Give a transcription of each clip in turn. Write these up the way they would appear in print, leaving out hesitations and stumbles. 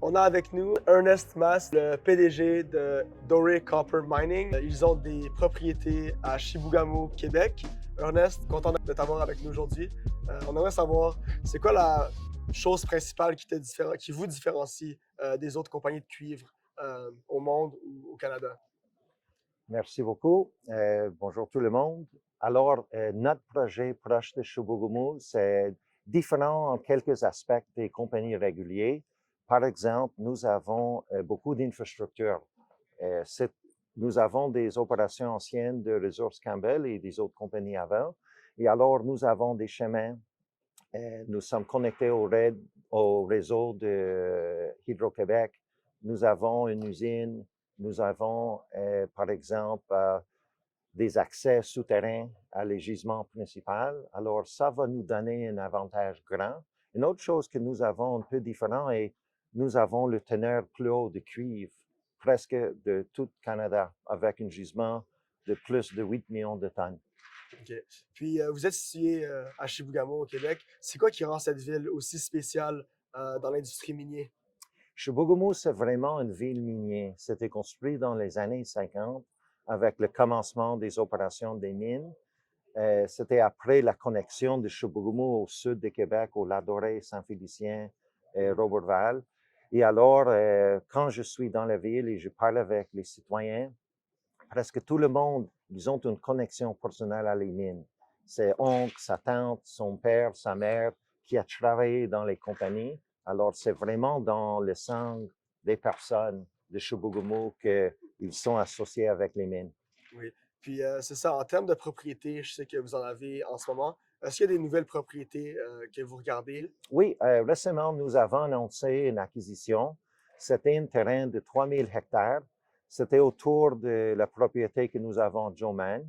On a avec nous Ernest Mas, le PDG de Doré Copper Mining. Ils ont des propriétés à Chibougamau, Québec. Ernest, content de t'avoir avec nous aujourd'hui. On aimerait savoir, c'est quoi la chose principale qui vous différencie des autres compagnies de cuivre au monde ou au Canada? Merci beaucoup. Bonjour tout le monde. Alors, notre projet proche de Chibougamau, c'est différent en quelques aspects des compagnies régulières. Par exemple, nous avons beaucoup d'infrastructures. Euh, c'est- Nous avons des opérations anciennes de Ressources Campbell et des autres compagnies avant. Et alors, nous avons des chemins. Nous sommes connectés au réseau de Hydro-Québec. Nous avons une usine. Nous avons, par exemple, des accès souterrains à les gisements principaux. Alors, ça va nous donner un avantage grand. Une autre chose que nous avons un peu différent est nous avons le teneur plus haut de cuivre, presque de tout le Canada, avec un gisement de plus de 8 millions de tonnes. OK. Puis vous êtes situé à Chibougamau, au Québec. C'est quoi qui rend cette ville aussi spéciale dans l'industrie minière? Chibougamau, c'est vraiment une ville minière. C'était construit dans les années 50 avec le commencement des opérations des mines. C'était après la connexion de Chibougamau au sud du Québec, au Ladoré, Saint-Félicien et Roberval. Et alors, quand je suis dans la ville et je parle avec les citoyens, presque tout le monde, ils ont une connexion personnelle à les mines. Ses oncles, sa tante, son père, sa mère, qui a travaillé dans les compagnies. Alors, c'est vraiment dans le sang des personnes de Chibougamau qu'ils sont associés avec les mines. Oui. Puis c'est ça, en termes de propriété, je sais que vous en avez en ce moment. Est-ce qu'il y a des nouvelles propriétés que vous regardez? Oui, récemment, nous avons annoncé une acquisition. C'était un terrain de 3000 hectares. C'était autour de la propriété que nous avons, Joman.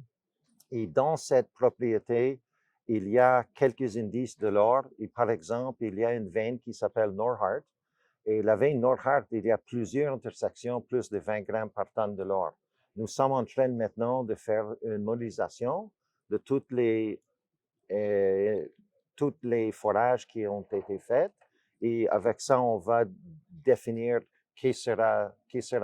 Et dans cette propriété, il y a quelques indices de l'or. Et par exemple, il y a une veine qui s'appelle Norhart. Et la veine Norhart, il y a plusieurs intersections, plus de 20 grammes par tonne de l'or. Nous sommes en train maintenant de faire une modélisation de euh, toutes les forages qui ont été faits. Et avec ça, on va définir qui sera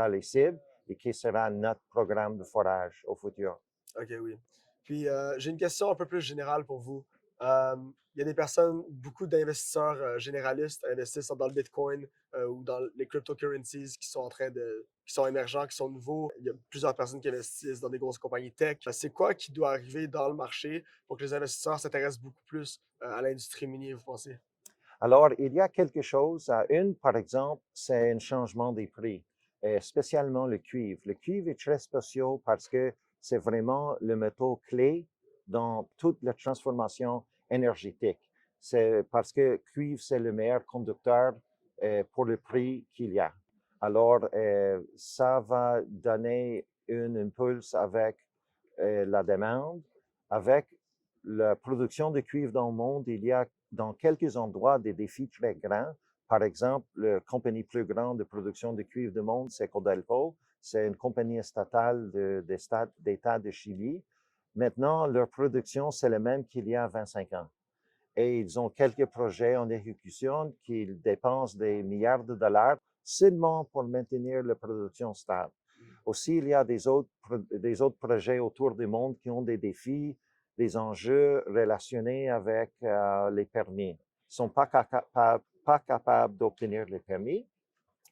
les cibles et qui sera notre programme de forage au futur. OK, oui. Puis j'ai une question un peu plus générale pour vous. Euh, il y a des personnes, beaucoup d'investisseurs généralistes investissent dans le Bitcoin ou dans les cryptocurrencies qui sont émergents, qui sont nouveaux. Il y a plusieurs personnes qui investissent dans des grosses compagnies tech. C'est quoi qui doit arriver dans le marché pour que les investisseurs s'intéressent beaucoup plus à l'industrie minière, vous pensez? Alors, il y a quelque chose. Une, par exemple, c'est un changement des prix, spécialement le cuivre. Le cuivre est très spécial parce que c'est vraiment le métaux clé dans toute la transformation énergétique. C'est parce que cuivre, c'est le meilleur conducteur pour le prix qu'il y a. Alors, ça va donner un impulse avec la demande. Avec la production de cuivre dans le monde, il y a dans quelques endroits des défis très grands. Par exemple, la compagnie plus grande de production de cuivre du monde, c'est Codelco. C'est une compagnie statale d'État de Chili. Maintenant, leur production, c'est la même qu'il y a 25 ans. Et ils ont quelques projets en exécution qu'ils dépensent des milliards de dollars seulement pour maintenir la production stable. Aussi, il y a des autres projets autour du monde qui ont des défis, des enjeux relationnés avec les permis. Ils ne sont pas capables d'obtenir les permis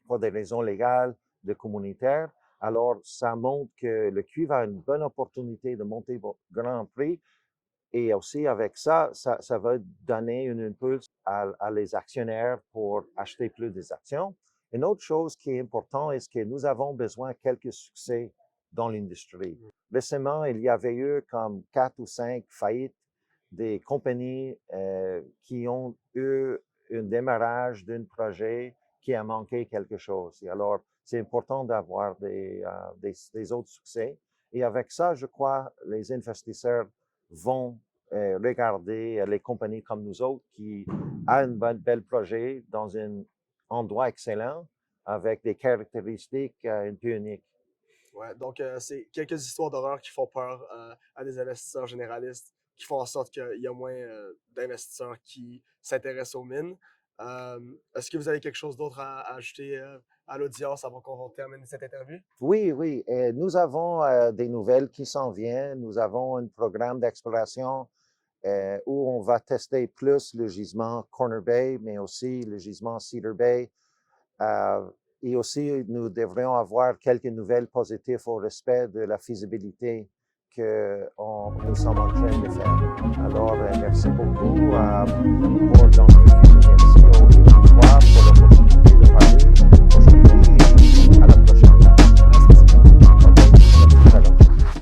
pour des raisons légales, de communautaires. Alors, ça montre que le cuivre a une bonne opportunité de monter au grand prix et aussi avec ça, ça va donner une impulse à les actionnaires pour acheter plus d'actions. Une autre chose qui est importante est que nous avons besoin de quelques succès dans l'industrie. Récemment, il y avait eu comme 4 ou 5 faillites des compagnies qui ont eu un démarrage d'un projet qui a manqué quelque chose. Et alors, c'est important d'avoir des autres succès. Et avec ça, je crois, les investisseurs vont regarder les compagnies comme nous autres qui ont un bel projet dans un endroit excellent avec des caractéristiques un peu uniques. Ouais, donc c'est quelques histoires d'horreur qui font peur à des investisseurs généralistes, qui font en sorte qu'il y a moins d'investisseurs qui s'intéressent aux mines. Est-ce que vous avez quelque chose d'autre à ajouter à l'audience avant qu'on termine cette interview? Oui, oui. Et nous avons des nouvelles qui s'en viennent. Nous avons un programme d'exploration où on va tester plus le gisement Corner Bay, mais aussi le gisement Cedar Bay. Et aussi, nous devrions avoir quelques nouvelles positives au respect de la faisabilité que nous sommes en train de faire. Alors, merci beaucoup pour